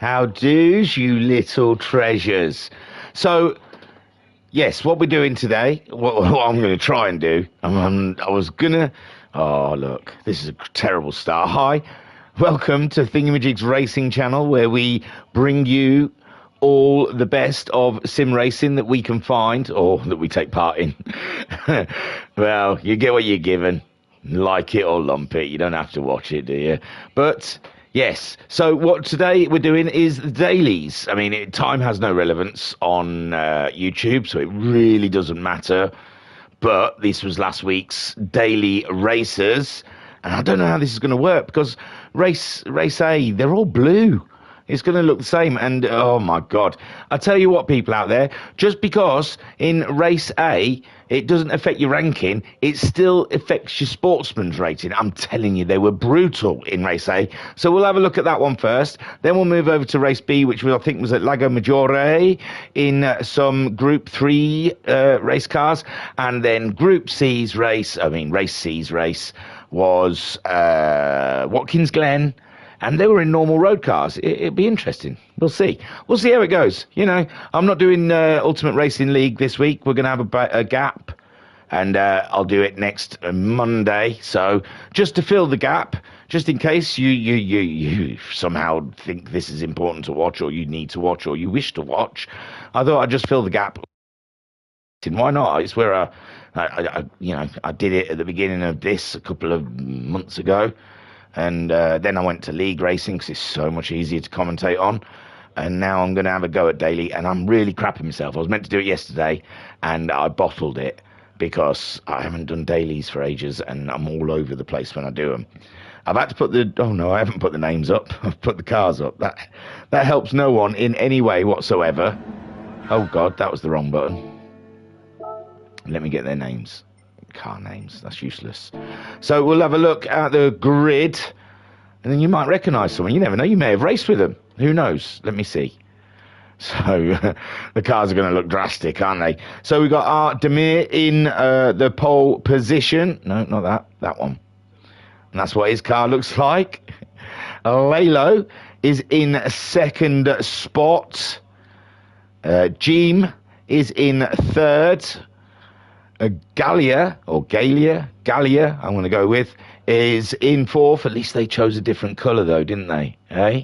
How do's, you little treasures? So, yes, what we're doing today, what I'm going to try and do, I was going to... Oh, look, this is a terrible start. Hi, welcome to Thingymajig's racing channel, where we bring you all the best of sim racing that we can find, or that we take part in. Well, you get what you're given. Like it or lump it. You don't have to watch it, do you? But... yes, so what today we're doing is dailies. I mean, time has no relevance on YouTube, so it really doesn't matter. But this was last week's daily races, and I don't know how this is going to work, because race A, they're all blue. It's going to look the same, and oh my God. I tell you what, people out there, just because in race A it doesn't affect your ranking, it still affects your sportsman's rating. I'm telling you, they were brutal in race A. So we'll have a look at that one first. Then we'll move over to race B, which I think was at Lago Maggiore in some Group 3 race cars. And then race C's race was Watkins Glen. And they were in normal road cars. It'd be interesting. We'll see. We'll see how it goes. You know, I'm not doing Ultimate Racing League this week. We're going to have a gap. And I'll do it next Monday. So just to fill the gap, just in case you somehow think this is important to watch, or you need to watch, or you wish to watch, I thought I'd just fill the gap. Why not? It's where I did it at the beginning of this a couple of months ago. And then I went to league racing because it's so much easier to commentate on. And now I'm going to have a go at daily, and I'm really crapping myself. I was meant to do it yesterday, and I bottled it because I haven't done dailies for ages, and I'm all over the place when I do them. I've had to put I haven't put the names up. I've put the cars up. That helps no one in any way whatsoever. Oh, God, that was the wrong button. Let me get their names. Car names, that's useless. So we'll have a look at the grid, and then you might recognise someone. You never know, you may have raced with them. Who knows? Let me see. So the cars are going to look drastic, aren't they? So we've got Demir in the pole position. No, not that one. And that's what his car looks like. Lalo is in second spot. Jim is in third. Gallia, I'm going to go with, is in fourth. At least they chose a different colour, though, didn't they? Eh?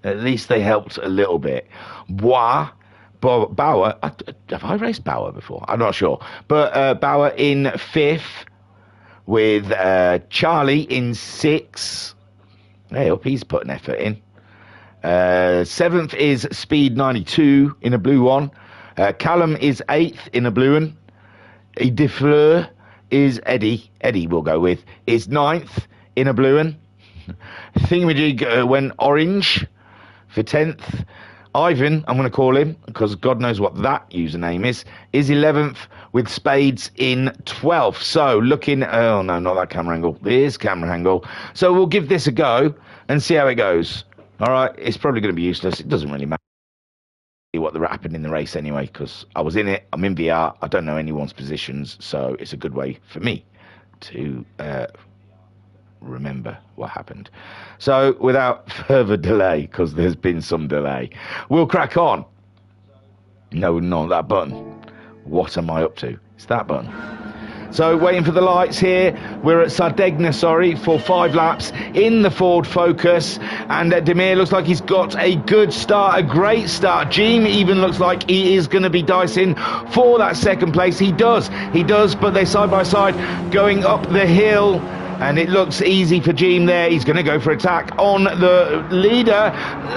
At least they helped a little bit. Bauer, have I raced Bauer before? I'm not sure. But Bauer in fifth, with Charlie in sixth. Hey, up, he's put an effort in. Seventh is Speed 92 in a blue one. Callum is eighth in a blue one. De Fleur is Eddie we'll go with, is ninth in a blue one. Thingymajig went orange for 10th. Ivan, I'm going to call him, because God knows what that username is 11th, with Spades in 12th. So looking, oh no, not that camera angle. There's camera angle. So we'll give this a go and see how it goes. All right, it's probably going to be useless. It doesn't really matter what happened in the race anyway, because I was in it, I'm in VR, I don't know anyone's positions, so it's a good way for me to remember what happened. So without further delay, because there's been some delay, we'll crack on. No, not that button. What am I up to? It's that button. So waiting for the lights here. We're at Sardegna, for 5 laps in the Ford Focus. And Demir looks like he's got a good start, a great start. Jim even looks like he is going to be dicing for that second place. He does, but they're side by side going up the hill. And it looks easy for Jim there. He's going to go for attack on the leader.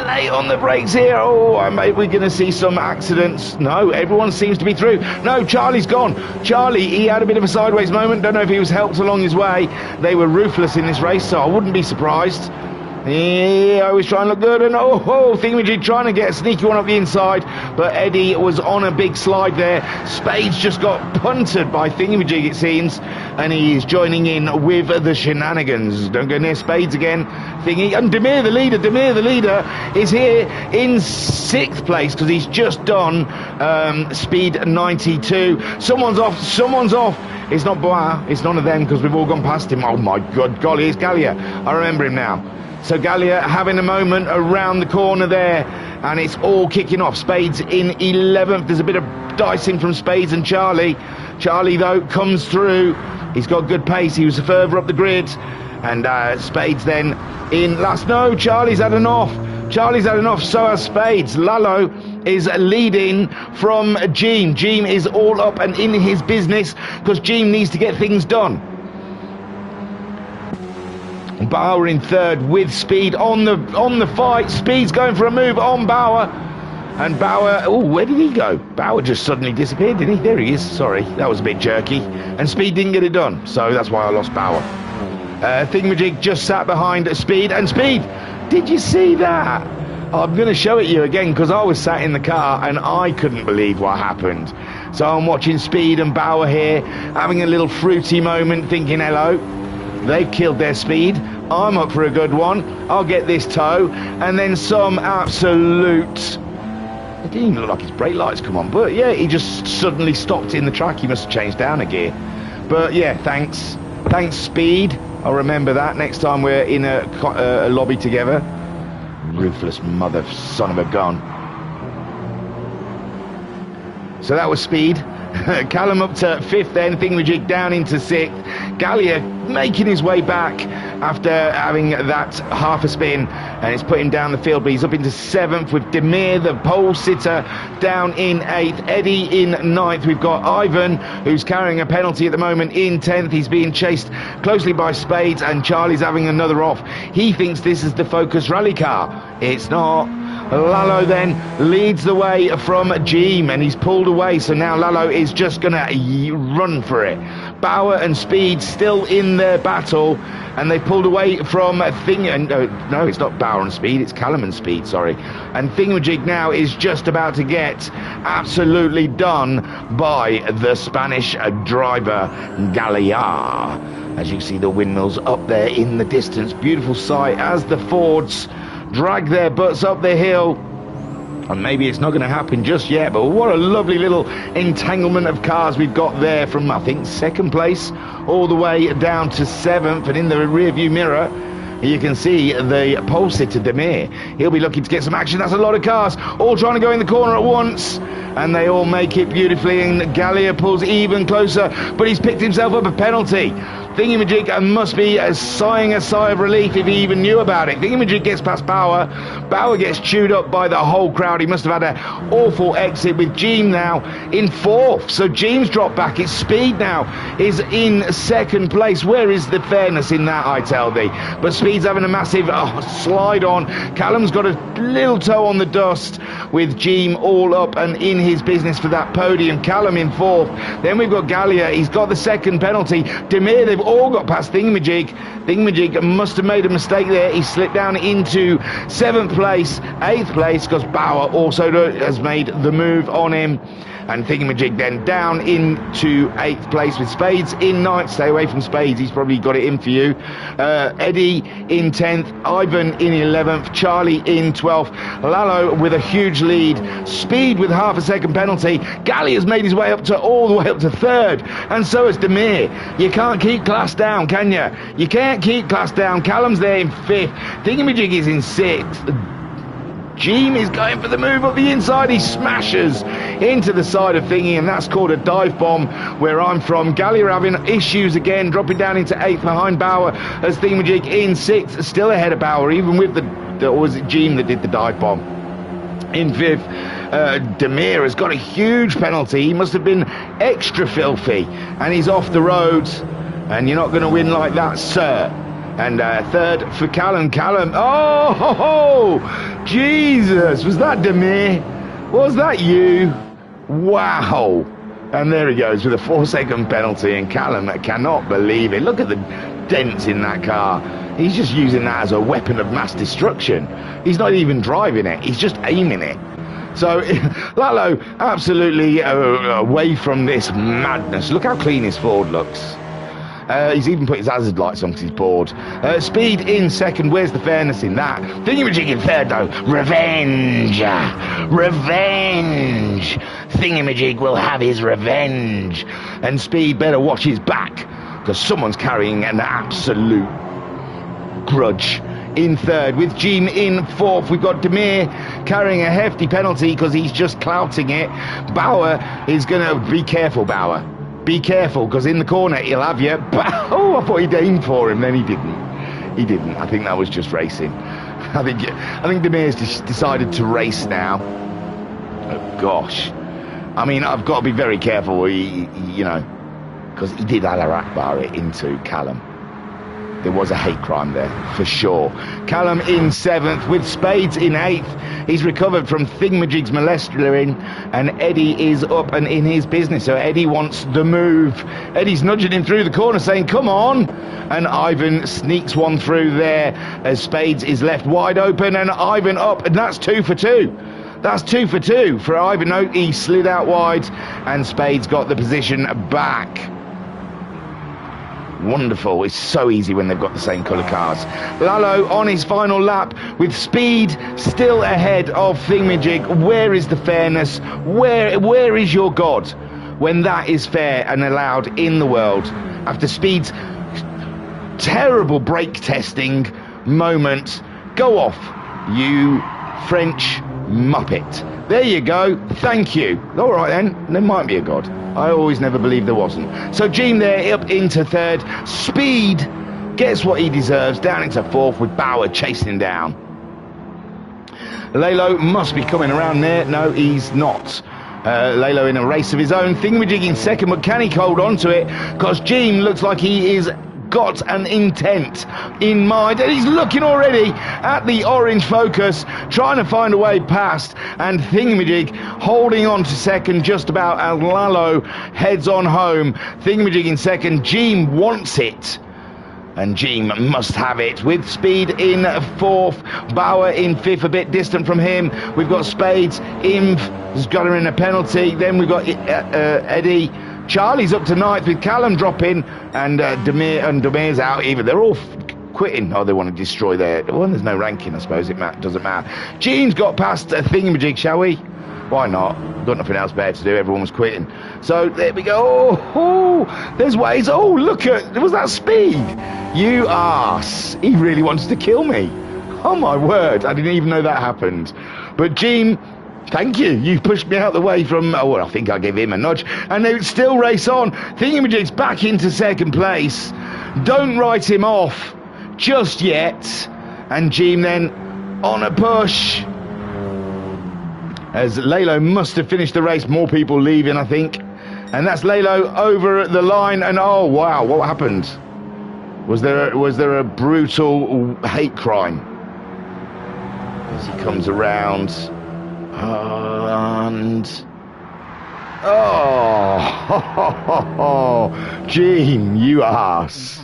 Late on the brakes here. Oh, maybe we're going to see some accidents. No, everyone seems to be through. No, Charlie's gone. Charlie, he had a bit of a sideways moment. Don't know if he was helped along his way. They were ruthless in this race, so I wouldn't be surprised. Yeah, I was trying to look good, and Thingymajig trying to get a sneaky one up the inside, but Eddie was on a big slide there. Spades just got punted by Thingymajig, it seems, and he's joining in with the shenanigans. Don't go near Spades again, Thingy. And Demir the leader is here in 6th place, because he's just done speed 92. Someone's off. It's not Bois, it's none of them, because we've all gone past him. Oh my God, golly, it's Gallia. I remember him now. So Gallia having a moment around the corner there, and it's all kicking off. Spades in 11th. There's a bit of dicing from Spades and Charlie. Charlie, though, comes through. He's got good pace. He was further up the grid. And Spades then in last. No, Charlie's had an off. Charlie's had an off, so has Spades. Lalo is leading from Jeem. Jeem is all up and in his business because Jeem needs to get things done. Bauer in third with Speed on the fight. Speed's going for a move on Bauer. And Bauer, oh, where did he go? Bauer just suddenly disappeared, didn't he? There he is. Sorry, that was a bit jerky. And Speed didn't get it done, so that's why I lost Bauer. Thingymajig just sat behind Speed. And Speed, did you see that? I'm going to show it you again because I was sat in the car and I couldn't believe what happened. So I'm watching Speed and Bauer here, having a little fruity moment, thinking, hello. They've killed their Speed. I'm up for a good one. I'll get this toe. And then some absolute... It didn't even look like his brake lights come on. But yeah, he just suddenly stopped in the track. He must have changed down a gear. But yeah, thanks. Thanks, Speed. I'll remember that next time we're in a lobby together. Ruthless mother son of a gun. So that was Speed. Callum up to 5th then, Thingymajig down into 6th. Gallia making his way back after having that half a spin, and it's put him down the field, but he's up into 7th with Demir, the pole sitter, down in 8th. Eddie in 9th. We've got Ivan, who's carrying a penalty at the moment, in 10th. He's being chased closely by Spades, and Charlie's having another off. He thinks this is the Focus rally car. It's not. Lalo then leads the way from Jeem, and he's pulled away, so now Lalo is just going to run for it. Bauer and Speed still in their battle, and they pulled away from no, it's not Bauer and Speed, it's Callum and Speed, sorry. And Thingymajig now is just about to get absolutely done by the Spanish driver Gallia. As you see the windmills up there in the distance, beautiful sight as the Fords drag their butts up the hill. And maybe it's not going to happen just yet, but what a lovely little entanglement of cars we've got there from, I think, 2nd place all the way down to 7th. And in the rear view mirror, you can see the pole sitter Demir. He'll be looking to get some action. That's a lot of cars all trying to go in the corner at once, and they all make it beautifully, and Gallia pulls even closer, but he's picked himself up a penalty. Thingymajig must be sighing a sigh of relief if he even knew about it. Thingymajig gets past Bauer. Bauer gets chewed up by the whole crowd. He must have had an awful exit, with Jeem now in 4th. So Jeem's dropped back. It's Speed now is in 2nd place. Where is the fairness in that, I tell thee? But Speed's having a massive slide on. Callum's got a little toe on the dust, with Jeem all up and in his business for that podium. Callum in 4th. Then we've got Gallia. He's got the 2nd penalty. Demir, they've all got past Thingymajig. Thingymajig must have made a mistake there. He slipped down into 7th place, 8th place, because Bauer also has made the move on him. And Thingymajig then down into 8th place with Spades in 9th. Stay away from Spades, he's probably got it in for you. Eddie in 10th, Ivan in 11th, Charlie in 12th, Lalo with a huge lead, Speed with half a second penalty. Gallia has made his way up to all the way up to 3rd, and so has Demir. You can't keep class down, can you? You can't keep class down. Callum's there in 5th, Thingymajig is in 6th. Jeem is going for the move up the inside. He smashes into the side of Thingy, and that's called a dive bomb where I'm from. Gallia having issues again, dropping down into 8th behind Bauer, as Thingymajig in 6th, still ahead of Bauer, even with or was it Jeem that did the dive bomb? In 5th, Demir has got a huge penalty. He must have been extra filthy, and he's off the road, and you're not going to win like that, sir. And 3rd for Callum. Callum, oh, ho, ho, Jesus, was that Demir? Was that you? Wow. And there he goes with a 4-second penalty, and Callum cannot believe it. Look at the dents in that car. He's just using that as a weapon of mass destruction. He's not even driving it, he's just aiming it. So Lalo absolutely away from this madness. Look how clean his Ford looks. He's even put his hazard lights on because he's bored. Speed in 2nd. Where's the fairness in that? Thingamajig in 3rd, though. Revenge! Revenge! Thingamajig will have his revenge. And Speed better watch his back, because someone's carrying an absolute grudge in third. With Jean in fourth, we've got Demir carrying a hefty penalty because he's just clouting it. Bauer is going to be careful, Bauer. Be careful, because in the corner he'll have you. Oh, I thought he'd aimed for him, then he didn't. He didn't. I think that was just racing. I think Demir's decided to race now. Oh, gosh. I mean, I've got to be very careful, you know, because he did Allah Akbar it into Callum. There was a hate crime there, for sure. Callum in seventh, with Spades in eighth. He's recovered from Thingymajig's molestering, and Eddie is up and in his business. So Eddie wants the move. Eddie's nudging him through the corner, saying, come on. And Ivan sneaks one through there as Spades is left wide open, and Ivan up, and that's 2 for 2. That's 2 for 2 for Ivan. No, he slid out wide, and Spades got the position back. Wonderful. It's so easy when they've got the same colour cars. Lalo on his final lap with Speed still ahead of Thingymajig. Where is the fairness? Where is your God when that is fair and allowed in the world? After Speed's terrible brake testing moment, go off, you French muppet. There you go. Thank you. All right then. There might be a God. I always never believed there wasn't. So Jean there up into third. Speed gets what he deserves, down into fourth with Bauer chasing him down. Lalo must be coming around there. No, he's not. Lalo in a race of his own. Thingymajig in second, but can he hold on to it? Because Jean looks like he is got an intent in mind, and he's looking already at the orange Focus, trying to find a way past, and Thingymajig holding on to second just about as Lalo heads on home. Thingymajig in second. Jean wants it, and Jean must have it, with Speed in fourth, Bauer in fifth, a bit distant from him. We've got Spades in, has got her in a penalty. Then we've got Eddie. Charlie's up to ninth with Callum dropping, and Demir's out even. They're all quitting. Oh, they want to destroy their... Well, there's no ranking, I suppose. It doesn't matter. Jean's got past Thingymajig, shall we? Why not? Got nothing else better to do. Everyone was quitting. So there we go. Oh, there's ways. Oh, look at... Was that Speed? You arse. He really wants to kill me. Oh, my word. I didn't even know that happened. But Jean... Thank you. You pushed me out the way from... Oh, well, I think I gave him a nudge. And they would still race on. Thingamajig's back into second place. Don't write him off just yet. And Jean then on a push. As Lalo must have finished the race. More people leaving, I think. And that's Lalo over the line. And oh, wow, what happened? Was there a brutal hate crime? As he comes around... And oh, Jean, you arse.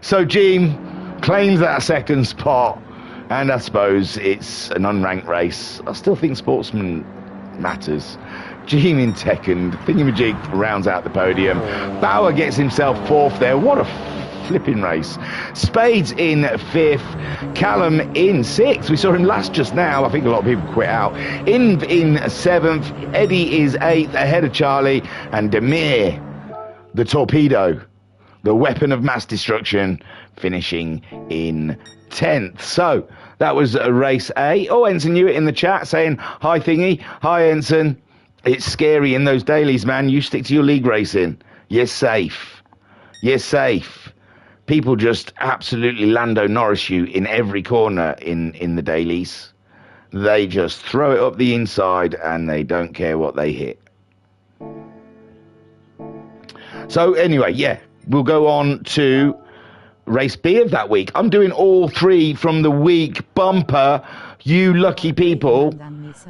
So Jean claims that second spot, and I suppose it's an unranked race. I still think sportsman matters. Jean in second, Thingamajig rounds out the podium. Bauer gets himself fourth there. What a flipping race. Spades in fifth, Callum in sixth. We saw him last just now. I think a lot of people quit out. In seventh, Eddie is eighth, ahead of Charlie, and Demir, the torpedo, the weapon of mass destruction, finishing in 10th. So that was race A. Oh, Ensign knew it in the chat, saying hi Thingy, hi Ensign. It's scary in those dailies, man. You stick to your league racing. You're safe. You're safe. People just absolutely Lando Norris you in every corner in the dailies. They just throw it up the inside and they don't care what they hit. So anyway, yeah, we'll go on to race B of that week. I'm doing all three from the week bumper, you lucky people.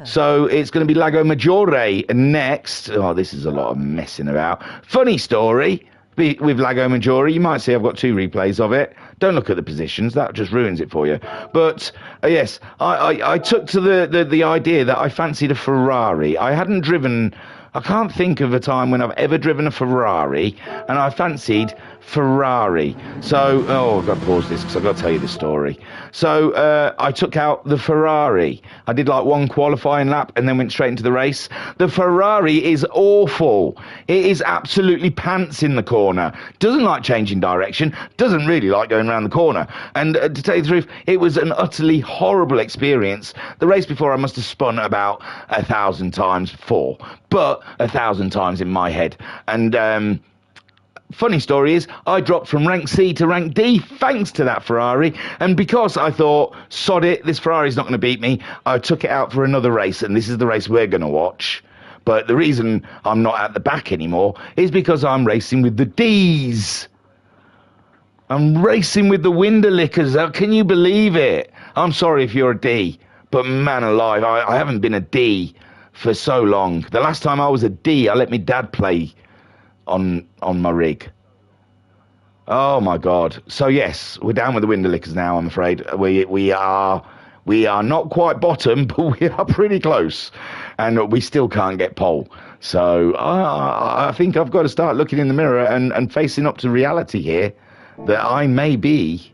So it's going to be Lago Maggiore next. Oh, this is a lot of messing about. Funny story. With Lago Maggiore, you might see I've got 2 replays of it. Don't look at the positions, that just ruins it for you. But yes, I took to the idea that I fancied a Ferrari. I hadn't driven I can't think of a time when I've ever driven a Ferrari and I fancied Ferrari. So, oh, I've got to pause this because I've got to tell you the story. So, I took out the Ferrari. I did like one qualifying lap and then went straight into the race. The Ferrari is awful. It is absolutely pants in the corner. Doesn't like changing direction. Doesn't really like going around the corner. And to tell you the truth, it was an utterly horrible experience. The race before I must have spun about 1,000 times before, but 1,000 times in my head. And funny story is, I dropped from rank C to rank D thanks to that Ferrari, and because I thought, sod it, this Ferrari's not going to beat me, I took it out for another race, and this is the race we're going to watch. But the reason I'm not at the back anymore is because I'm racing with the Ds. I'm racing with the window lickers. Can you believe it? I'm sorry if you're a D, but man alive, I haven't been a D for so long. The last time I was a D, I let my dad play on my rig. Oh my God. So yes, we're down with the window lickers now, I'm afraid. We are not quite bottom, but we are pretty close. And we still can't get pole. So I think I've got to start looking in the mirror and facing up to reality here that I may be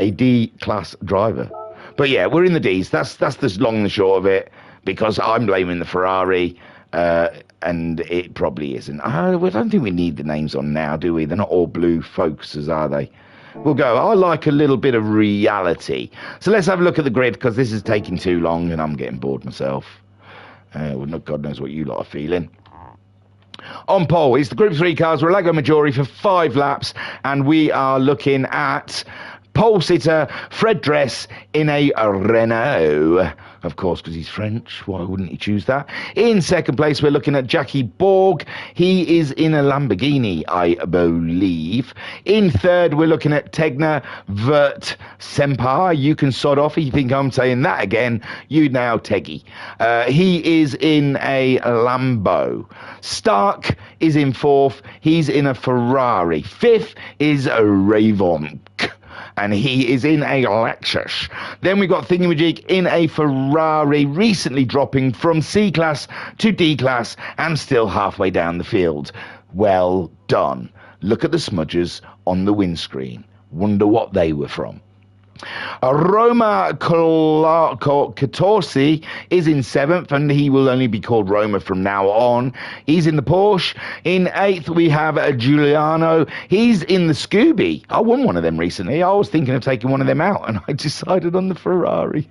a D-class driver. But yeah, we're in the Ds. That's the long and the short of it, because I'm blaming the Ferrari, and it probably isn't. I don't think we need the names on now, do we? They're not all blue focuses, are they? We'll go. I like a little bit of reality. So let's have a look at the grid, because this is taking too long and I'm getting bored myself. Well, God knows what you lot are feeling. On pole, it's the Group 3 cars, Relago Maggiore for 5 laps, and we are looking at pole sitter Fred Dress in a Renault. Of course, because he's French. Why wouldn't he choose that? In second place, we're looking at Jackie Borg. He is in a Lamborghini, I believe. In third, we're looking at Tegna Vert Senpai. You can sod off if you think I'm saying that again. You now, Teggy. He is in a Lambo. Stark is in fourth. He's in a Ferrari. Fifth is a Ravon, and he is in a Lexus. Then we've got Thingymajig in a Ferrari, recently dropping from C-Class to D-Class and still halfway down the field. Well done. Look at the smudges on the windscreen. Wonder what they were from. Roma Catorsi is in 7th, and he will only be called Roma from now on. He's in the Porsche. In 8th, we have Giuliano. He's in the Scooby. I won one of them recently. I was thinking of taking one of them out, and I decided on the Ferrari.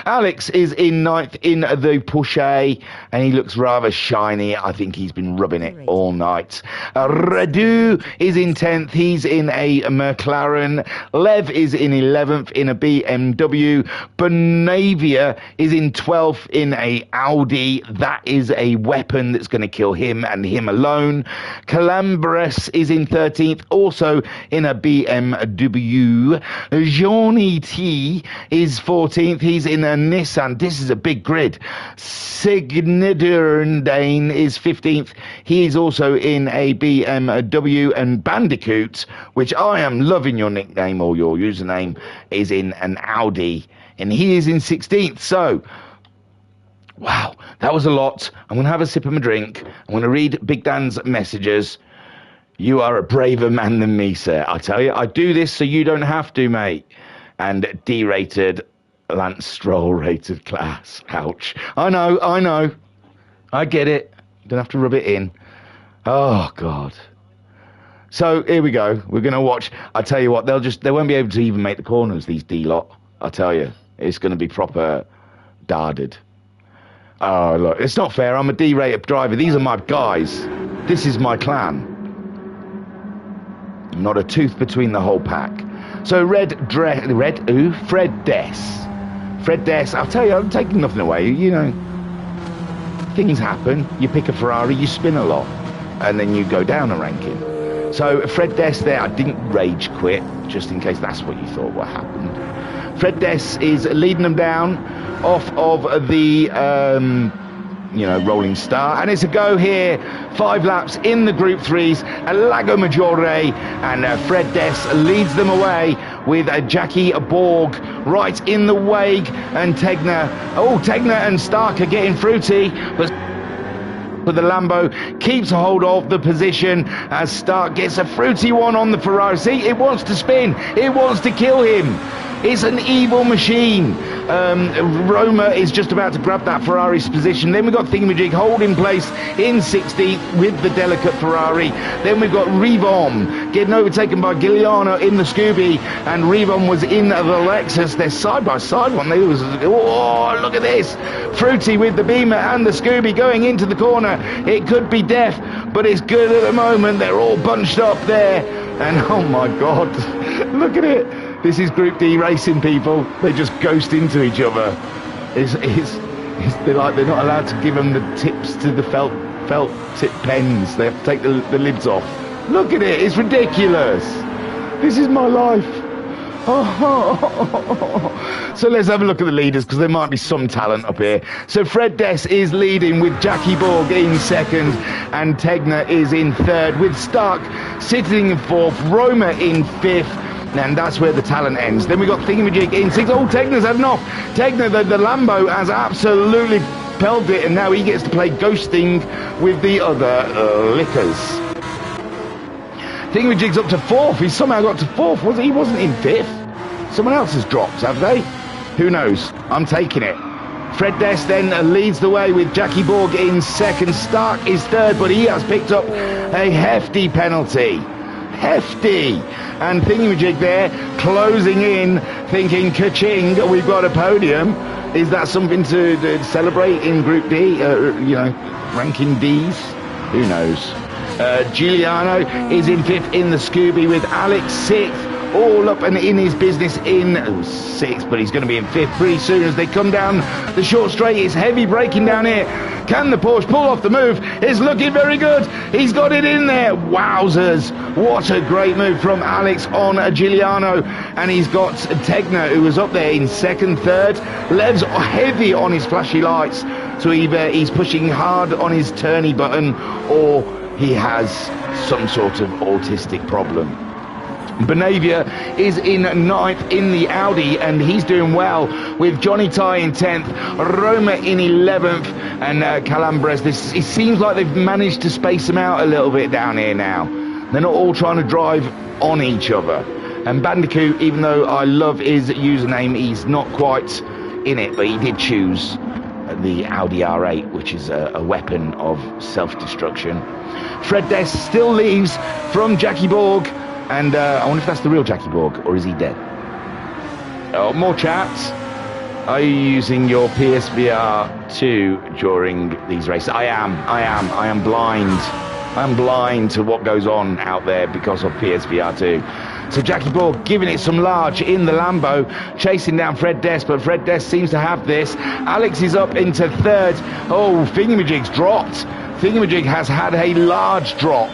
Alex is in 9th in the Porsche, and he looks rather shiny. I think he's been rubbing it all night. Radu is in 10th. He's in a McLaren. Lev is in 11th in a BMW. Bonavia is in 12th in a Audi. That is a weapon that's going to kill him and him alone. Calambres is in 13th, also in a BMW. Johnny T is 14th. He's in a Nissan. This is a big grid. Signiderdane is 15th. He is also in a BMW. And Bandicoot, which I am loving your nickname or your username, is in an Audi. And he is in 16th. So, wow, that was a lot. I'm going to have a sip of my drink. I'm going to read Big Dan's messages. You are a braver man than me, sir. I tell you, I do this so you don't have to, mate. And D-rated Lance Stroll rated class. Ouch. I know. I get it. Don't have to rub it in. Oh, God. So, here we go. We're going to watch. I tell you what, they won't be able to even make the corners, these D-lot. I tell you. It's going to be proper darded. Oh, look. It's not fair. I'm a D-rated driver. These are my guys. This is my clan. Not a tooth between the whole pack. So, Fred Dess. Fred Dess, I'll tell you, I'm taking nothing away. You know, things happen. You pick a Ferrari, you spin a lot, and then you go down a ranking. So Fred Dess there, I didn't rage quit, just in case that's what you thought what happened. Fred Dess is leading them down off of the, Rolling Star, and it's a go here. 5 laps in the Group 3s, a Lago Maggiore, and Fred Dess leads them away with Jackie Borg right in the wake, and Tegna and Stark are getting fruity, but But the Lambo keeps a hold of the position as Stark gets a fruity one on the Ferrari. See, it wants to spin. It wants to kill him. It's an evil machine. Roma is just about to grab that Ferrari's position. Then we've got Thingymajig holding place in 16th with the delicate Ferrari. Then we've got Rivom getting overtaken by Giuliano in the Scooby, and Rivom was in the Lexus. They're side by side one. Oh, look at this. Fruity with the Beamer and the Scooby going into the corner. It could be death, but it's good at the moment. They're all bunched up there. And oh my God, look at it. This is Group D racing, people. They just ghost into each other. They're like, they're not allowed to give them the tips to the felt tip pens. They have to take the lids off. Look at it. It's ridiculous. This is my life. Oh. So let's have a look at the leaders, because there might be some talent up here. So Fred Dess is leading with Jackie Borg in second, and Tegner is in third, with Stark sitting in fourth, Roma in fifth. And that's where the talent ends. Then we got Thingymajig in sixth. Oh, Tegner's had enough. Tegner, the Lambo, has absolutely pelted it, and now he gets to play ghosting with the other lickers. Thingymajig's up to fourth. He's somehow got to fourth. He wasn't in fifth. Someone else has dropped, have they? Who knows? I'm taking it. Fred Dess then leads the way with Jackie Borg in second. Stark is third, but he has picked up a hefty penalty. Hefty. And Thingymajig there closing in, thinking, ka-ching, we've got a podium. Is that something to celebrate in Group D? Ranking Ds? Who knows? Giuliano is in fifth in the Scooby, with Alex sixth, all up and in his business in sixth, but he's going to be in fifth pretty soon as they come down the short straight. It's heavy braking down here. Can the Porsche pull off the move? It's looking very good. He's got it in there. Wowzers. What a great move from Alex on Giuliano. And he's got Tegner, who was up there in second, third. Lev's heavy on his flashy lights. So either he's pushing hard on his turny button, or he has some sort of autistic problem. Benavia is in ninth in the Audi, and he's doing well, with Johnny Ty in 10th, Roma in 11th, and Calambres. It seems like they've managed to space them out a little bit down here now. They're not all trying to drive on each other. And Bandicoot, even though I love his username, he's not quite in it, but he did choose the Audi R8, which is a weapon of self-destruction. Fred Dess still leaves from Jackie Borg. And I wonder if that's the real Jackie Borg, or is he dead? Oh, more chats. Are you using your PSVR 2 during these races? I am blind. I'm blind to what goes on out there because of PSVR 2. So Jackie Borg giving it some large in the Lambo, chasing down Fred Dess, but Fred Dess seems to have this. Alex is up into third. Oh, Thingamajig's dropped. Thingamajig has had a large drop.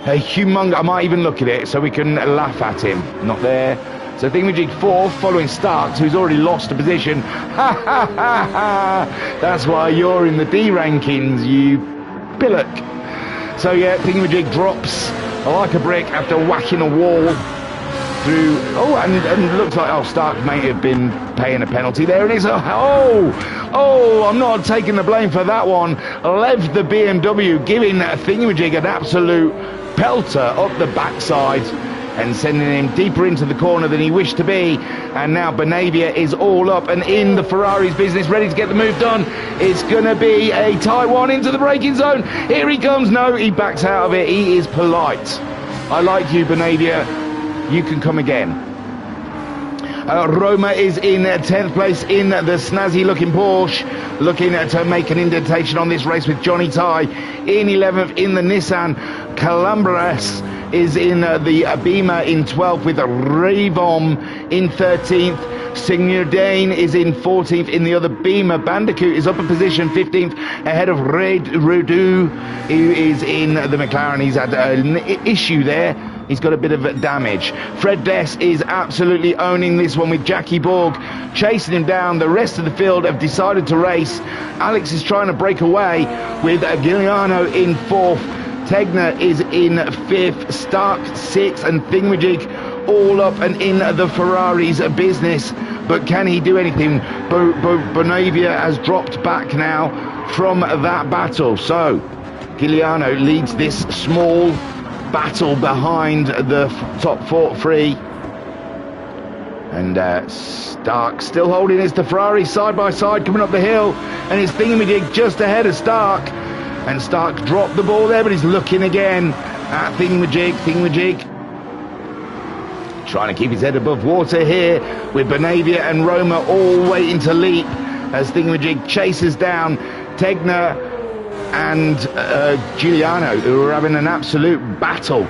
A humongous, I might even look at it so we can laugh at him. Not there. So Thingymajig fourth, following Starks, who's already lost a position. Ha ha ha ha! That's why you're in the D rankings, you pillock. So yeah, Thingymajig drops like a brick after whacking a wall through. Oh, and it looks like Stark may have been paying a penalty. There it is. Oh, I'm not taking the blame for that one. Lev the BMW giving Thingymajig an absolute pelter up the backside and sending him deeper into the corner than he wished to be. And now Benavia is all up and in the Ferrari's business, ready to get the move done. It's gonna be a Taiwan into the braking zone. Here he comes. No, he backs out of it. He is polite. I like you, Benavia. You can come again. Roma is in 10th place in the snazzy looking Porsche, looking to make an indentation on this race with Johnny Ty in 11th in the Nissan. Calambres is in the Beamer in 12th, with Rivom in 13th. Signor Dane is in 14th in the other Beamer. Bandicoot is up a position, 15th, ahead of Red Rudu, who is in the McLaren. He's had an issue there. He's got a bit of damage. Fred Dess is absolutely owning this one with Jackie Borg chasing him down. The rest of the field have decided to race. Alex is trying to break away with Giuliano in 4th. Tegner is in 5th, Stark 6th, and Thingymajig all up and in the Ferrari's business. But can he do anything? Bonavia has dropped back now from that battle. So Giuliano leads this small battle behind the top three. And Stark still holding it. The Ferrari side by side coming up the hill, and it's Thingymajig just ahead of Stark. And Stark dropped the ball there, but he's looking again at Thingymajig. Thingymajig trying to keep his head above water here, with Bonavia and Roma all waiting to leap as Thingymajig chases down Tegner and Giuliano, who are having an absolute battle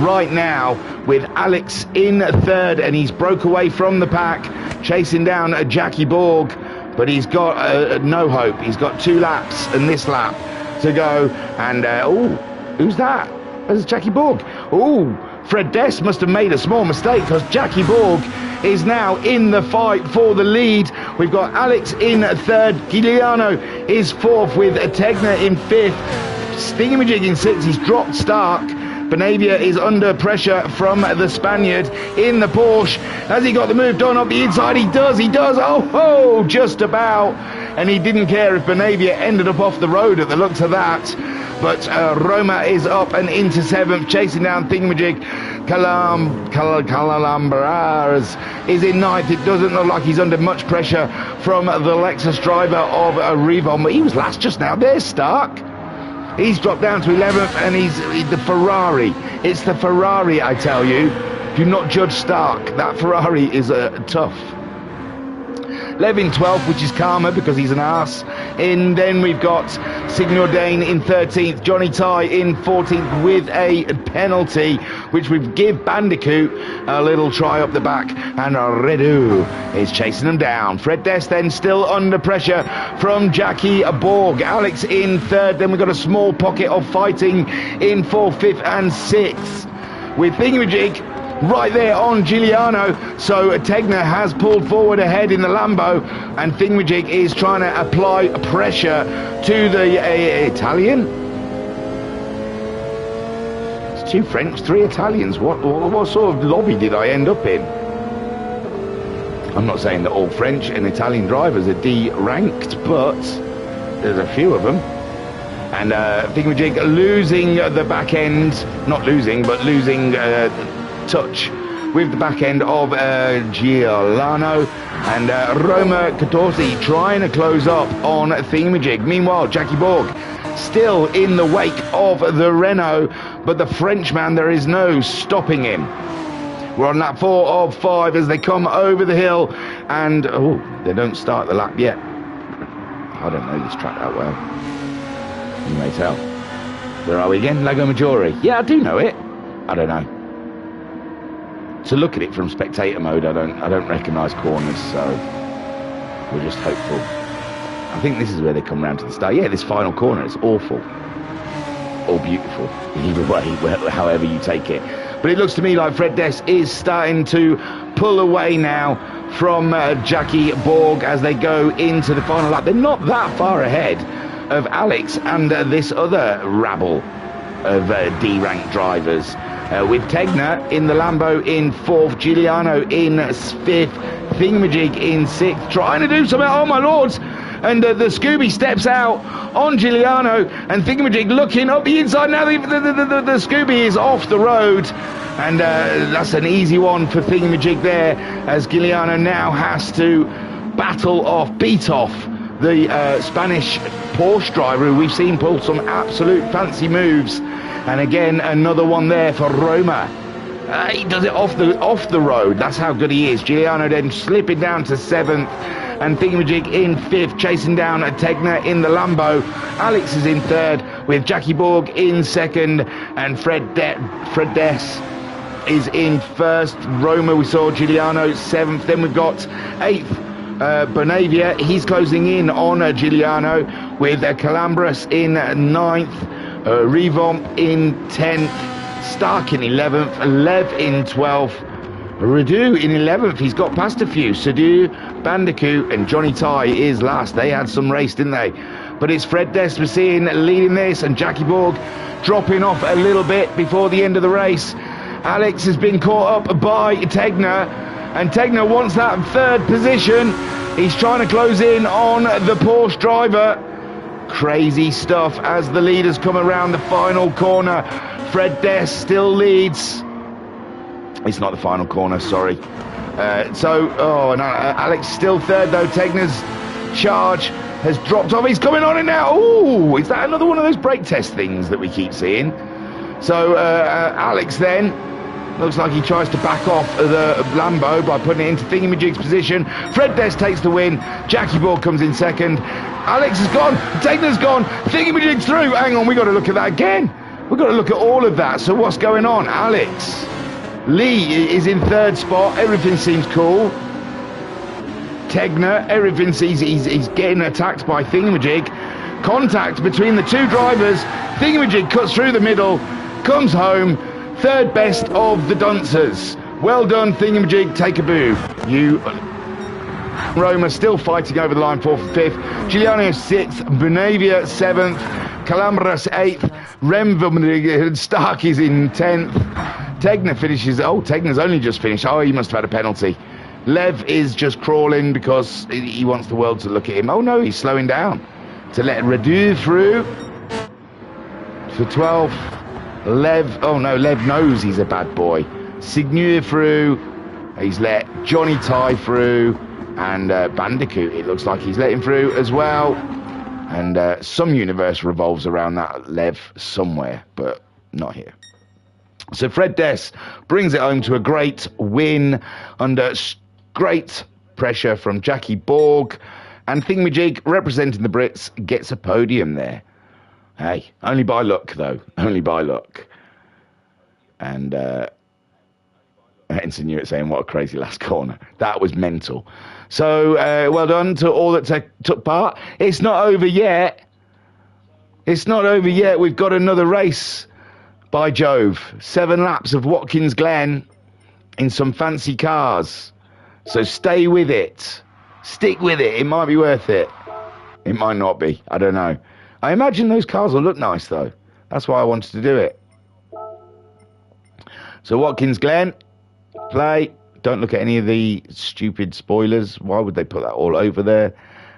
right now, with Alex in third, and he's broke away from the pack, chasing down Jackie Borg, but he's got no hope. He's got 2 laps and this lap to go, and who's that? That's Jackie Borg. Fred Dest must have made a small mistake, because Jackie Borg is now in the fight for the lead. We've got Alex in third, Giuliano is fourth, with Tegner in fifth, Thingymajig in sixth. He's dropped Stark. Bonavia is under pressure from the Spaniard in the Porsche. Has he got the move done up the inside? He does. Oh, just about. And he didn't care if Bonavia ended up off the road at the looks of that. But Roma is up and into seventh, chasing down Thingymajig. Calambras is in ninth. It doesn't look like he's under much pressure from the Lexus driver of Revon, but he was last just now. There's Stark. He's dropped down to 11th, and he's the Ferrari. It's the Ferrari, I tell you. Do not judge Stark. That Ferrari is tough. Levin 12th, which is calmer because he's an arse. And then we've got Signor Dane in 13th, Johnny Ty in 14th with a penalty, which would give Bandicoot a little try up the back, and Redu is chasing them down. Fred Dest then still under pressure from Jackie Borg. Alex in third, then we've got a small pocket of fighting in fourth, fifth and sixth, with Thingymajig right there on Giuliano. So Tegner has pulled forward ahead in the Lambo, and Thingymajig is trying to apply pressure to the Italian. It's 2 French, 3 Italians. What sort of lobby did I end up in? I'm not saying that all French and Italian drivers are D-ranked, but there's a few of them. And Thingymajig losing the back end, not losing, but losing touch with the back end of Giuliano, and Roma Catorsi trying to close up on Thingymajig. Meanwhile, Jackie Borg still in the wake of the Renault, but the Frenchman, there is no stopping him. We're on lap 4 of 5 as they come over the hill, and they don't start the lap yet. I don't know this track that well, you may tell. Where are we again? Lago Maggiore. Yeah, I do know it. I don't know. To look at it from spectator mode, I don't recognise corners, so we're just hopeful. I think this is where they come round to the start. Yeah, this final corner is awful, or beautiful, either way, however you take it. But it looks to me like Fred Dest is starting to pull away now from Jackie Borg as they go into the final lap. They're not that far ahead of Alex and this other rabble of D-ranked drivers. With Tegner in the Lambo in 4th, Giuliano in 5th, Thingymajig in 6th, trying to do something. Oh my lords! And the Scooby steps out on Giuliano, and Thingymajig looking up the inside. Now the Scooby is off the road, and that's an easy one for Thingymajig there, as Giuliano now has to beat off the Spanish Porsche driver, who we've seen pull some absolute fancy moves. And again, another one there for Roma. He does it off the road. That's how good he is. Giuliano then slipping down to 7th, and Thingymajig in 5th, chasing down Tegner in the Lambo. Alex is in 3rd, with Jackie Borg in 2nd, and Fred Dest is in 1st. Roma, we saw Giuliano 7th. Then we've got 8th. Bonavia, he's closing in on Giuliano, with Calambras in 9th. Revon in 10th, Stark in 11th, Lev in 12th, Redu in 11th. He's got past a few. Sadu, Bandicoot and Johnny Ty is last. They had some race, didn't they? But it's Fred Dest we're seeing leading this, and Jackie Borg dropping off a little bit before the end of the race. Alex has been caught up by Tegner, and Tegner wants that 3rd position. He's trying to close in on the Porsche driver. crazy stuff as the leaders come around the final corner. Fred Dest still leads. It's not the final corner, sorry. Alex still third though. Tegner's charge has dropped off. He's coming on it now. Ooh, is that another one of those brake test things that we keep seeing? So Alex then looks like he tries to back off the Lambo by putting it into Thingamajig's position. Fred Dest takes the win. Jackie Borg comes in second. Alex has gone. Tegner's gone. Thingamajig's through. Hang on, we've got to look at that again. We've got to look at all of that. So what's going on? Alex Lee is in third spot. Everything seems cool. Tegner, everything sees he's getting attacked by Thingamajig. Contact between the two drivers. Thingamajig cuts through the middle, comes home. Third best of the dancers. Well done, Thingamajig. Take a boo. You, Roma, still fighting over the line, 4th and 5th. Giuliano 6th. Bonavia 7th. Calambras 8th. Remvig Stark is in 10th. Tegner finishes. Oh, Tegner's only just finished. Oh, he must have had a penalty. Lev is just crawling because he wants the world to look at him. Oh no, he's slowing down to let Radu through for 12th. Lev knows he's a bad boy. Signeur through. He's let Johnny Ty through, and Bandicoot, it looks like he's let him through as well. And some universe revolves around that Lev somewhere, but not here. So Fred Dest brings it home to a great win under great pressure from Jackie Borg, and Thingamajig, representing the Brits, gets a podium there. Hey, only by luck though, only by luck. And Henson knew it, saying, what a crazy last corner. That was mental. So well done to all that took part. It's not over yet. It's not over yet. We've got another race. By Jove, 7 laps of Watkins Glen in some fancy cars. So stay with it. Stick with it. It might be worth it. It might not be. I don't know. I imagine those cars will look nice, though. That's why I wanted to do it. So Watkins Glen, play. Don't look at any of the stupid spoilers. Why would they put that all over there?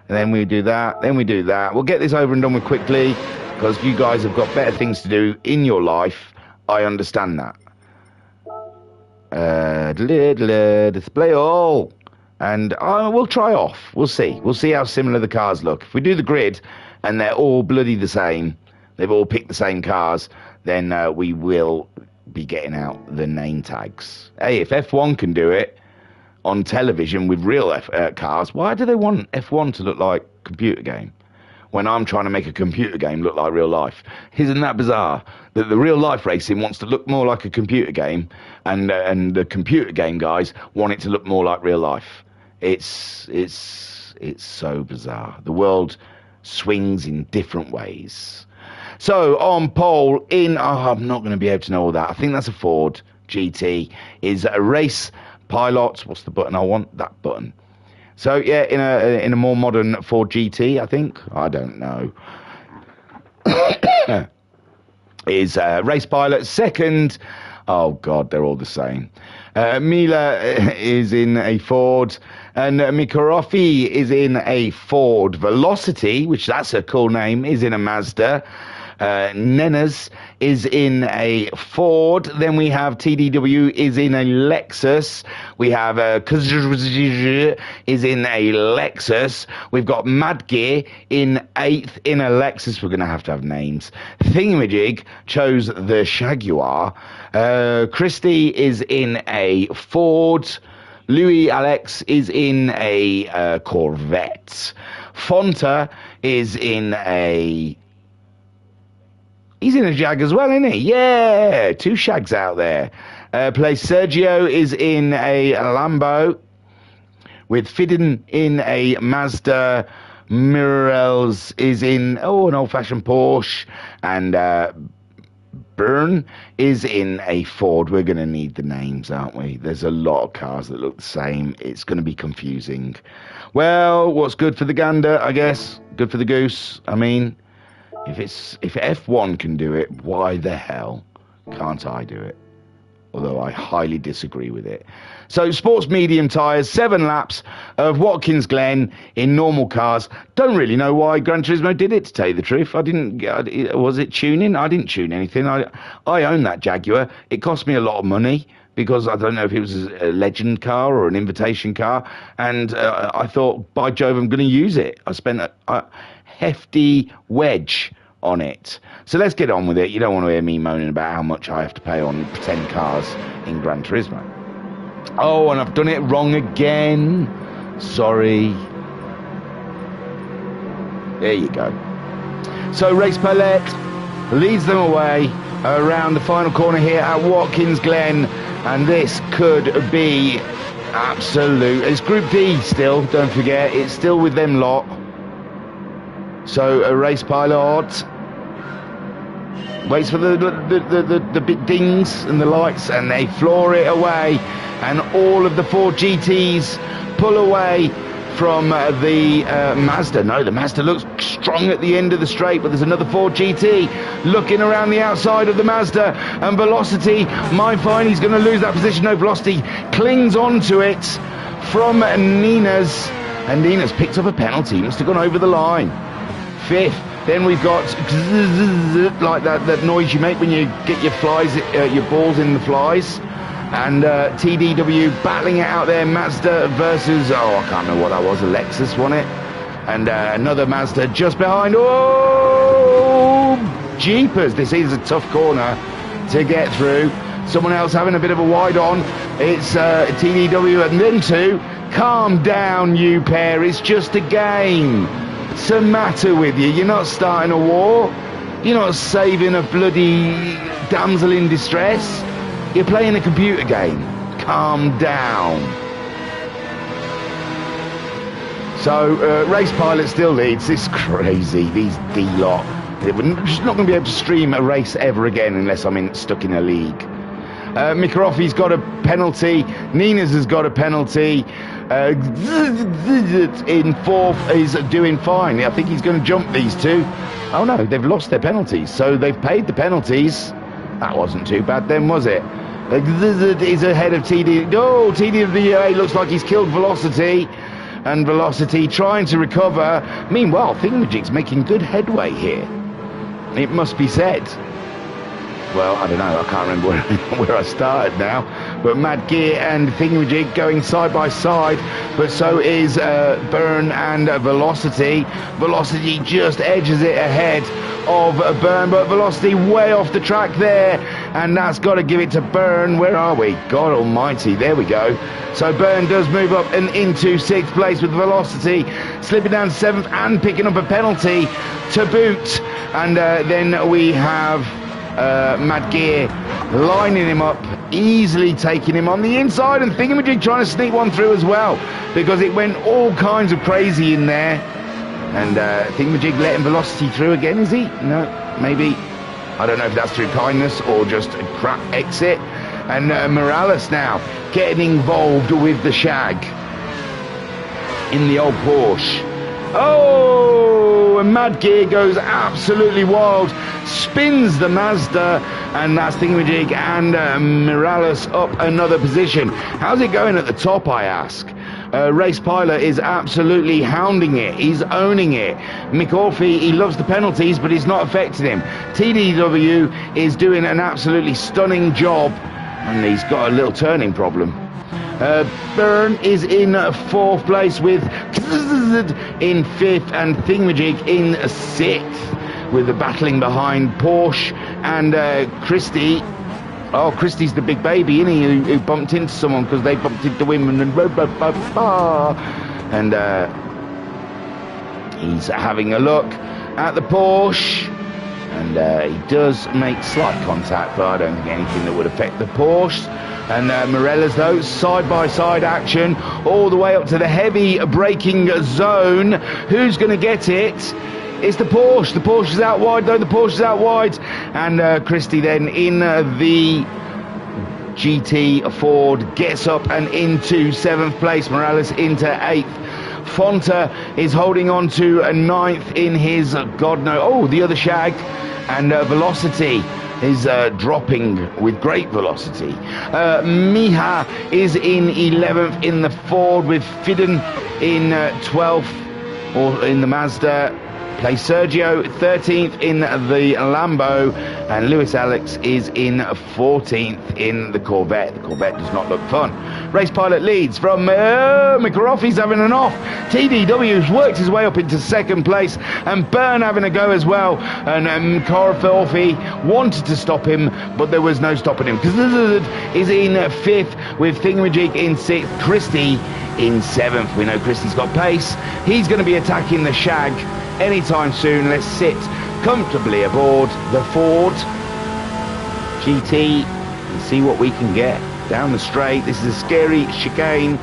And then we do that. Then we do that. We'll get this over and done with quickly, because you guys have got better things to do in your life. I understand that. Display all. And we'll try off. We'll see. We'll see how similar the cars look. If we do the grid and they're all bloody the same, they've all picked the same cars, then we will be getting out the name tags. Hey, if F1 can do it on television with real cars, why do they want F1 to look like a computer game when I'm trying to make a computer game look like real life? Isn't that bizarre? That the real life racing wants to look more like a computer game, and the computer game guys want it to look more like real life. It's so bizarre. The world swings in different ways. So on pole I'm not going to be able to know all that. I think that's a Ford GT. Is a race pilot. What's the button I want? That button. So yeah, in a more modern Ford GT, I think. I don't know. Is race pilot. Second, oh God, they're all the same. Mila is in a Ford, and Mikarofi is in a Ford Velocity, which that's a cool name, is in a Mazda. Nenas is in a Ford. Then we have TDW is in a Lexus. We have is in a Lexus. We've got Mad Gear in 8th in a Lexus. We're going to have names. Thingamajig chose the Jaguar. Christy is in a Ford. Louis Alex is in a Corvette. Fonta is in a... He's in a Jag as well, isn't he? Yeah, 2 Shags out there. Sergio is in a Lambo, with Fidden in a Mazda. Mirels is in, an old-fashioned Porsche. And Byrne is in a Ford. We're going to need the names, aren't we? There's a lot of cars that look the same. It's going to be confusing. Well, what's good for the gander, I guess? Good for the goose, I mean... If F1 can do it, why the hell can't I do it? although I highly disagree with it. So sports medium tyres, 7 laps of Watkins Glen in normal cars. Don't really know why Gran Turismo did it, to tell you the truth. Was it tuning? I didn't tune anything. I own that Jaguar. It cost me a lot of money, because I don't know if it was a legend car or an invitation car, and I thought, by Jove, I'm going to use it. I spent a hefty wedge on it. So let's get on with it. You don't want to hear me moaning about how much I have to pay on pretend cars in Gran Turismo. Oh, and I've done it wrong again. Sorry. There you go. So Race Palette leads them away around the final corner here at Watkins Glen, and this could be absolute. It's Group D still, don't forget. It's still with them lot. So a Race Pilot waits for the big dings and the lights, and they floor it away, and all of the 4 GTs pull away from the Mazda. No, the Mazda looks strong at the end of the straight, but there's another 4 GT looking around the outside of the Mazda, and Velocity might find he's going to lose that position. No, Velocity clings onto it from Nina's, and Nina's picked up a penalty. Must have gone over the line. 5th. Then we've got like that noise you make when you get your balls in the flies. And TDW battling it out there. Mazda versus, I can't remember what that was, a Lexus, wasn't it? And another Mazda just behind. Oh, jeepers. This is a tough corner to get through. Someone else having a bit of a wide on. It's TDW and them 2. Calm down, you pair. It's just a game. What's the matter with you? You're not starting a war. You're not saving a bloody damsel in distress. You're playing a computer game. Calm down. So, Race Pilot still leads. It's crazy. These D-lot. We're just not going to be able to stream a race ever again unless I'm stuck in a league. Mikarofi's got a penalty. Nina's has got a penalty. In 4th is doing fine. I think he's going to jump these 2. Oh no, they've lost their penalties. So they've paid the penalties. That wasn't too bad then, was it? Is ahead of TD. Oh, TDWA looks like he's killed Velocity. And Velocity trying to recover. Meanwhile, Thingamajig's making good headway here. It must be said. Well, I don't know, I can't remember where I started now. But Mad Gear and Thingamajig going side by side. But so is Byrne and Velocity. Velocity just edges it ahead of Byrne, but Velocity way off the track there. And that's got to give it to Byrne. Where are we? God almighty, there we go. So Byrne does move up and into 6th place with Velocity, slipping down 7th and picking up a penalty to boot. And then we have Mad Gear lining him up, easily taking him on the inside, and Thingamajig trying to sneak one through as well, because it went all kinds of crazy in there. And Thingamajig letting Velocity through again, is he? No, maybe. I don't know if that's through kindness or just a crap exit. And Morales now getting involved with the shag in the old Porsche. Oh, and Mad Gear goes absolutely wild, spins the Mazda, and that's Thingamajig and Morales up another position. How's it going at the top, I ask? Race Pilot is absolutely hounding it. He's owning it. McAuliffe, he loves the penalties, but it's not affected him. TDW is doing an absolutely stunning job, and he's got a little turning problem. Byrne is in 4th place with in 5th, and Thingamajig in 6th, with the battling behind Porsche and Christie. Oh, Christie's the big baby, isn't he, who bumped into someone because they bumped into him, and he's having a look at the Porsche, and he does make slight contact, but I don't think anything that would affect the Porsche. And Morella's, though, side-by-side action all the way up to the heavy braking zone. Who's going to get it? It's the Porsche. The Porsche is out wide, though. The Porsche is out wide. And Christie then in the GT Ford gets up and into 7th place. Morales into 8th. Fonta is holding on to a 9th in his, God no, oh, the other shag. And Velocity is dropping with great velocity. Miha is in 11th in the Ford, with Fidden in 12th, or in the Mazda. Play Sergio 13th in the Lambo, and Lewis Alex is in 14th in the Corvette. The Corvette does not look fun. Race Pilot leads from McRoffy's having an off. TDW's worked his way up into second place, and Byrne having a go as well. And Coroffi wanted to stop him, but there was no stopping him, because is in 5th, with Thingymajig in 6th, Christie in 7th. We know Christie's got pace. He's going to be attacking the Shag anytime soon. Let's sit comfortably aboard the Ford GT and see what we can get down the straight. This is a scary chicane,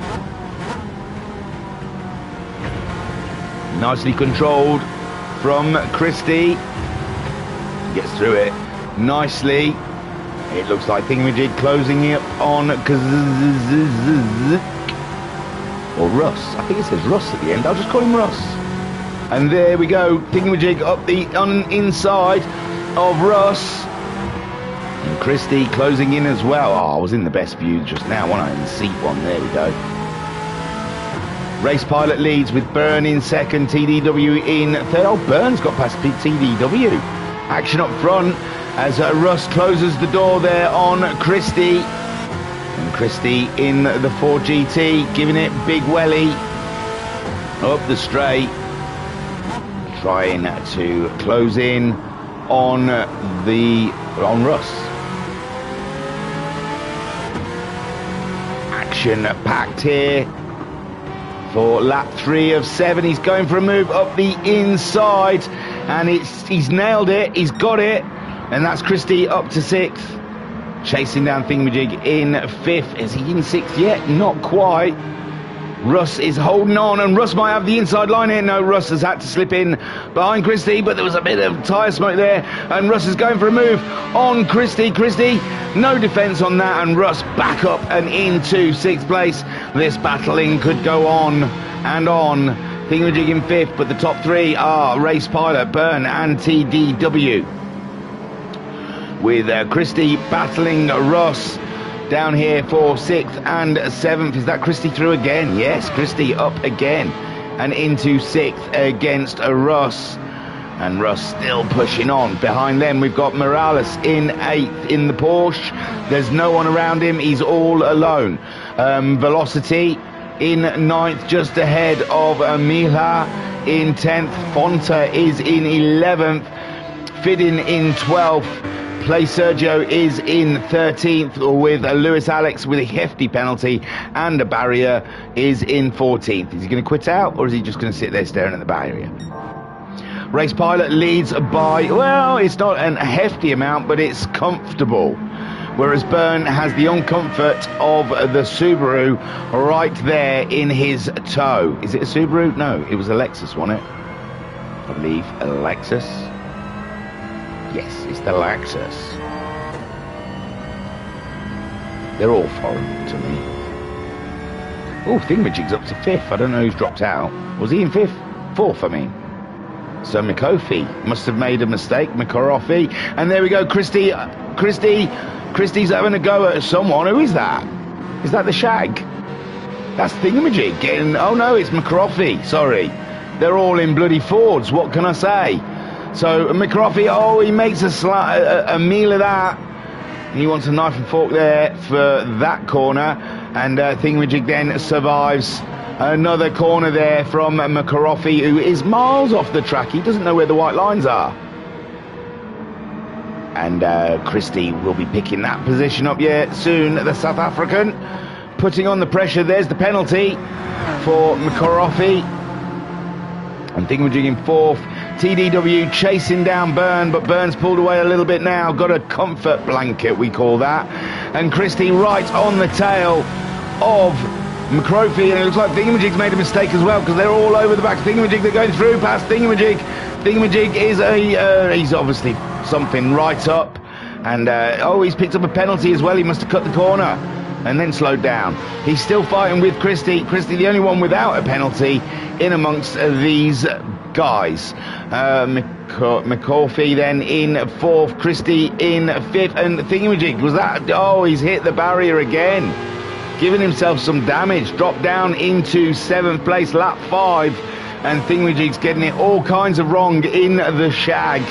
nicely controlled from Christie. Gets through it nicely. It looks like Thingamajig closing up on or Russ. I think it says Russ at the end. I'll just call him Russ. And there we go, Thingamajig up the inside of Russ. And Christie closing in as well. Oh, I was in the best view just now, wasn't I? In seat 1, there we go. Race Pilot leads with Byrne in 2nd, TDW in 3rd. Oh, Byrne's got past TDW. Action up front as Russ closes the door there on Christie. And Christie in the Ford GT, giving it big welly up the straight, trying to close in on Russ. Action packed here for lap 3 of 7. He's going for a move up the inside, and he's nailed it. He's got it, and that's Christie up to 6th, chasing down Thingamajig in 5th. Is he in 6th yet? Not quite. Russ is holding on, and Russ might have the inside line here. No, Russ has had to slip in behind Christie, but there was a bit of tyre smoke there, and Russ is going for a move on Christie. Christie, no defence on that, and Russ back up and into 6th place. This battling could go on and on. Thingamajig in 5th, but the top 3 are Race Pilot, Byrne and TDW, with Christie battling Russ down here for 6th and 7th. Is that Christie through again? Yes, Christie up again and into 6th against Russ. And Russ still pushing on. Behind them we've got Morales in 8th in the Porsche. There's no one around him. He's all alone. Velocity in 9th, just ahead of Mila in 10th. Fonta is in 11th. Fidin in 12th. Play Sergio is in 13th, with Lewis Alex with a hefty penalty and a barrier is in 14th. Is he going to quit out, or is he just going to sit there staring at the barrier? Race Pilot leads by, well, it's not a hefty amount, but it's comfortable. Whereas Byrne has the uncomfort of the Subaru right there in his toe. Is it a Subaru? No, it was a Lexus, wasn't it? I believe a Lexus. Yes, it's the Lexus. They're all foreign to me. Oh, Thingamajig's up to 5th. I don't know who's dropped out. Was he in 5th? 4th, I mean. So McCoffey must have made a mistake. McCarthy. And there we go, Christie's having a go at someone. Who is that? Is that the Shag? That's Thingamajig getting... Oh no, it's McCarthy. Sorry. They're all in bloody Fords. What can I say? So McCarthy, oh, he makes a meal of that. He wants a knife and fork there for that corner. And Thingamajig then survives another corner there from McCarthy, who is miles off the track. He doesn't know where the white lines are. And Christie will be picking that position up soon. The South African putting on the pressure. There's the penalty for McCarthy. And Thingymajig in 4th. TDW chasing down Byrne, but Byrne's pulled away a little bit now. Got a comfort blanket, we call that. And Christie right on the tail of McCarthy, and it looks like Thingamajig's made a mistake as well, because they're all over the back of Thingamajig. They're going through past Thingamajig. Thingamajig is he's obviously something right up. And, he's picked up a penalty as well. He must have cut the corner and then slowed down. He's still fighting with Christie. Christie, the only one without a penalty in amongst these guys. McCarthy then in 4th, Christie in 5th, and Thingymajig, was that? Oh, he's hit the barrier again, giving himself some damage. Dropped down into 7th place, lap 5, and Thingamajig's getting it all kinds of wrong in the shag.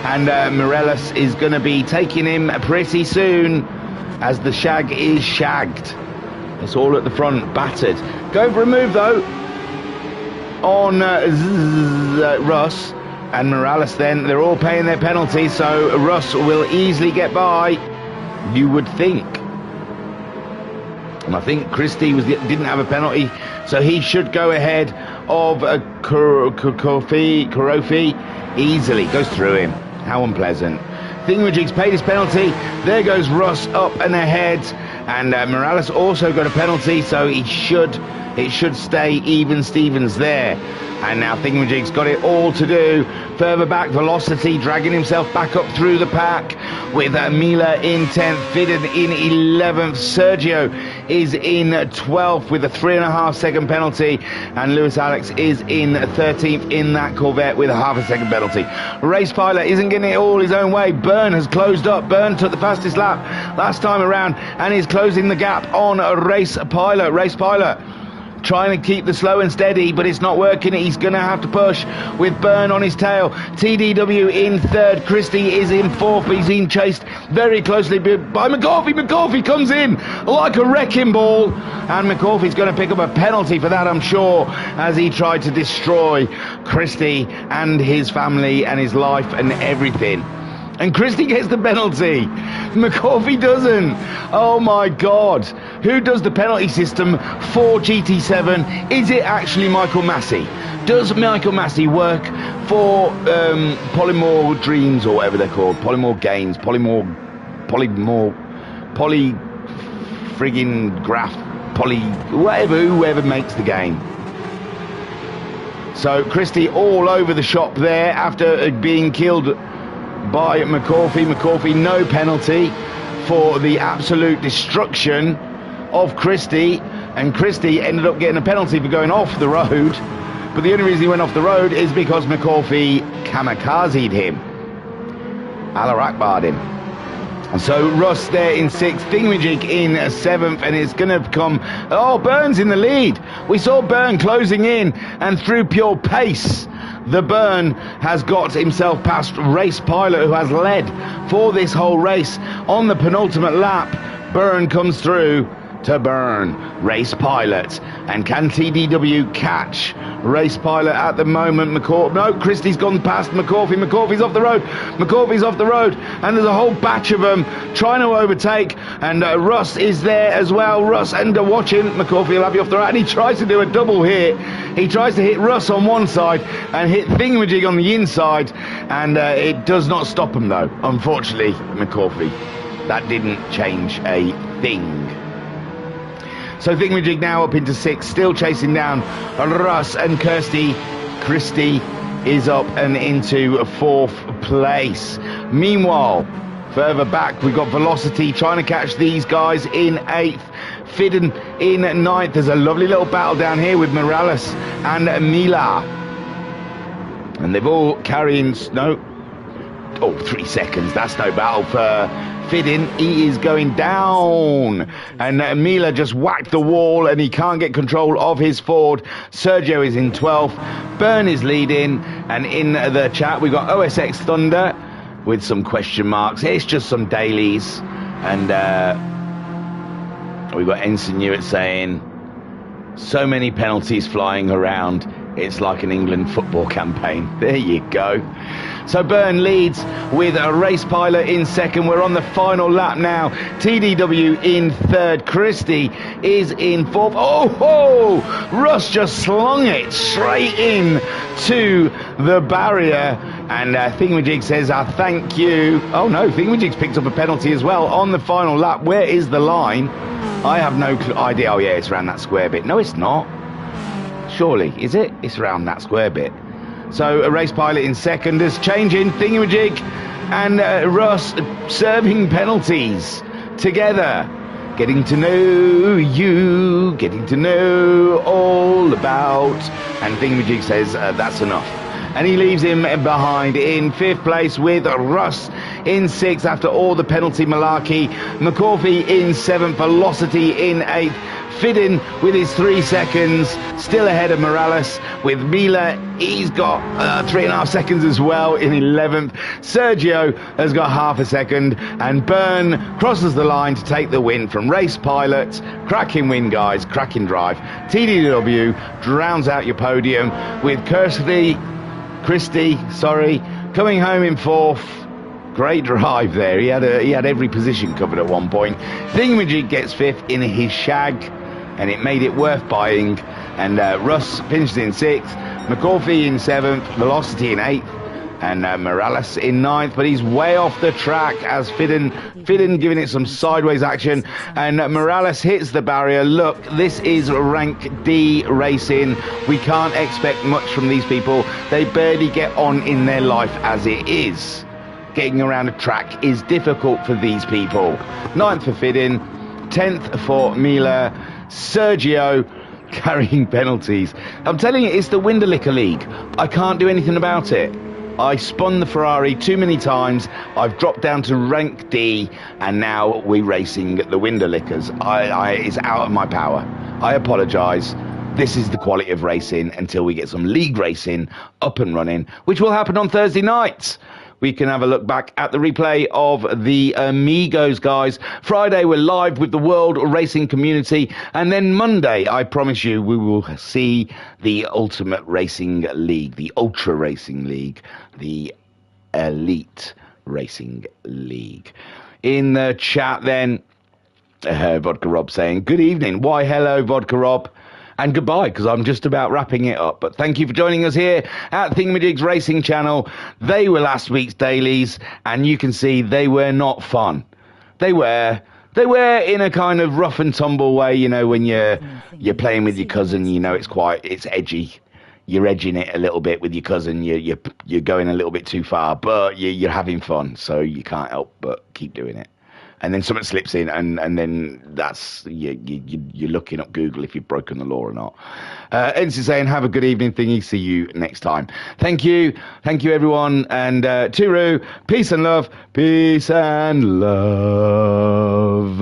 And Morales is going to be taking him pretty soon, as the shag is shagged. It's all at the front, battered. Going for a move though on Russ and Morales. Then they're all paying their penalty, so Russ will easily get by, you would think. And I think Christie didn't have a penalty, so he should go ahead of Karofi easily. Goes through him. How unpleasant. Thingamajig's paid his penalty. There goes Russ up and ahead, and Morales also got a penalty, so it should stay even Stevens there. And now Thingamajig's got it all to do. Further back, Velocity dragging himself back up through the pack with Mila in 10th, Fidden in 11th, Sergio is in 12th with a 3.5 second penalty, and Lewis Alex is in 13th in that Corvette with a 0.5 second penalty. Race Pilot isn't getting it all his own way. Byrne has closed up. Byrne took the fastest lap last time around and is closing the gap on Race Pilot. Race Pilot trying to keep the slow and steady, but it's not working. He's going to have to push with Byrne on his tail. TDW in 3rd. Christie is in 4th. He's being chased very closely by McCarthy. McCarthy comes in like a wrecking ball, and McCarthy's going to pick up a penalty for that, I'm sure, as he tried to destroy Christie and his family and his life and everything. And Christie gets the penalty. McCarthy doesn't. Oh my God. Who does the penalty system for GT7? Is it actually Michael Massey? Does Michael Massey work for Polymore Dreams, or whatever they're called? Polymore Games, Poly friggin' graph, whoever makes the game. So Christie all over the shop there after being killed by McCarthy. McCarthy, no penalty for the absolute destruction of Christie, and Christie ended up getting a penalty for going off the road, but the only reason he went off the road is because McCarthy kamikazed him. Allah Akbar'd him. And so Russ there in 6th, Thingamajig in 7th, and it's going to become, oh, Byrne's in the lead. We saw Byrne closing in, and through pure pace, the Byrne has got himself past Race Pilot, who has led for this whole race. On the penultimate lap, Byrne comes through to Byrne Race Pilot. And can TDW catch Race Pilot at the moment? No, Christie's gone past McCarthy. McCarthy's off the road. McCarthy's off the road. And there's a whole batch of them trying to overtake. And Russ is there as well. Russ, and watch him. McCarthy will have you off the road. And he tries to do a double hit. He tries to hit Russ on one side and hit Thingamajig on the inside. And it does not stop him, though. Unfortunately, McCarthy. That didn't change a thing. So Thingymajig now up into 6th, still chasing down Russ and Christie is up and into 4th place. Meanwhile, further back, we've got Velocity trying to catch these guys in 8th. Fidden in 9th. There's a lovely little battle down here with Morales and Mila. And they've all carrying 3 seconds. That's no battle for Fidden. He is going down, and Mila just whacked the wall and he can't get control of his Ford. Sergio is in 12th. Byrne is leading, and in the chat we got OSX Thunder with some question marks. It's just some dailies, and we've got Ensign Hewitt saying so many penalties flying around, it's like an England football campaign. There you go. So Byrne leads with a Race Pilot in 2nd. We're on the final lap now. TDW in 3rd. Christie is in 4th. Oh, Russ just slung it straight in to the barrier. And Thingamajig says, thank you. Oh no, Thingamajig's picked up a penalty as well on the final lap. Where is the line? I have no idea. Oh yeah, it's around that square bit. No, it's not. Surely, is it? It's around that square bit. So a Race Pilot in 2nd is changing. Thingamajig and Russ serving penalties together. Getting to know you, getting to know all about. And Thingamajig says, that's enough. and he leaves him behind. In 5th place with Russ in 6th after all the penalty malarkey. McCarthy in 7th, Velocity in 8th. Fidden with his 3 seconds, still ahead of Morales. With Mila, he's got 3.5 seconds as well in 11th. Sergio has got half a second, and Byrne crosses the line to take the win from Race Pilot. Cracking win, guys, cracking drive. TDW drowns out your podium with Christy, coming home in 4th. Great drive there. He had every position covered at one point. Thingymajig gets 5th in his shag, and it made it worth buying. And Russ finished in 6th, McCarthy in 7th, Velocity in 8th, and Morales in 9th. But he's way off the track as Fidden giving it some sideways action, and Morales hits the barrier. Look, this is rank D racing. We can't expect much from these people. They barely get on in their life as it is. Getting around a track is difficult for these people. 9th for Fidden, 10th for Mila. Sergio carrying penalties. I'm telling you, it's the Winderlicker League. I can't do anything about it. I spun the Ferrari too many times. I've dropped down to rank D, and now we're racing the Winderlickers. It's out of my power. I apologise. This is the quality of racing until we get some league racing up and running, which will happen on Thursday nights. We can have a look back at the replay of the Amigos, guys. Friday, we're live with the World Racing Community. And then Monday, I promise you, we will see the Ultimate Racing League, the Ultra Racing League, the Elite Racing League. In the chat then, Vodka Rob saying, good evening. Why, hello, Vodka Rob. And goodbye, because I'm just about wrapping it up. But thank you for joining us here at Thingamajig's Racing Channel. They were last week's dailies, and you can see they were not fun. They were in a kind of rough and tumble way, you know, when you're playing with your cousin, you know, it's edgy. You're edging it a little bit with your cousin. You're going a little bit too far, but you're having fun, so you can't help but keep doing it. And then something slips in, and then that's you're looking up Google if you've broken the law or not. Ensign saying, have a good evening, Thingy. See you next time. Thank you everyone, and Turu, peace and love, peace and love.